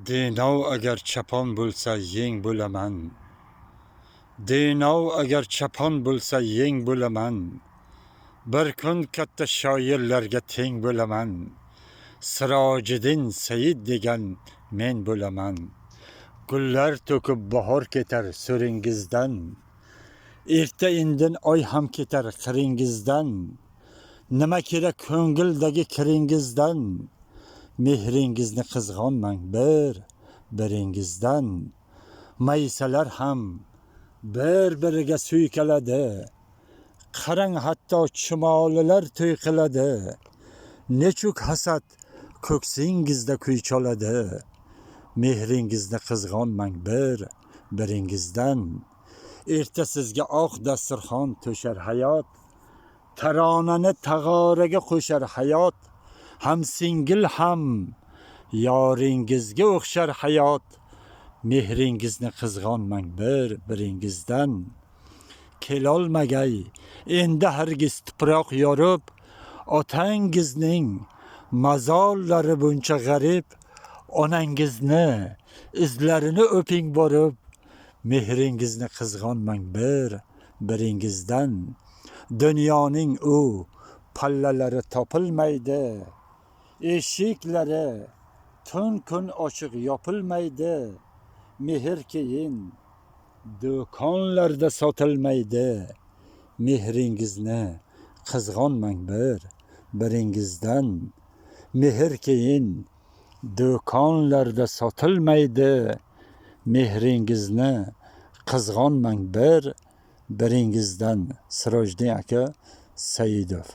Denov agar chapon bo'lsa yeng bo'laman. Denov agar chapon bo'lsa yeng bo'laman. Bir kun katta shoirlarga teng bo'laman. Sirojiddin Said degan men bo'laman. Gullar to'kib bahor ketar so'ringizdan. Erta indin oy ham ketar qiringizdan. Nima kerak ko'ngildagi kiringizdan? Mehringizni qizg'onmang biringizdan. Maysalar ham bir-biriga suykaladi. Qarang hatto chumolilar to'y qiladi. Nechuk hasad ko'ksingizda kuy choladi. Mehringizni qizg'onmang biringizdan. Erta sizga oq dasturxon to'shar hayot. Taronani tag'oraga qo'shar hayot. Ham singil ham yoringizga o'xshar hayot. Mehringizni qizg'onmang biringizdan. Kelolmagay endi hargiz tuproq yorib. Otangizning mazorlari buncha g'arib. Onangizni izlarini o'ping borib. Mehringizni qizg'onmang biringizdan. Dunyoning u pallalari topilmaydi. Eshiklari tun kun ochiq yopilmaydi. Mehr keyin do'konlarda sotilmaydi. Mehringizni qizg'onmang biringizdan. Mehr keyin do'konlarda sotilmaydi. Mehringizni qizg'onmang biringizdan. Sirojiddin aka Saidov.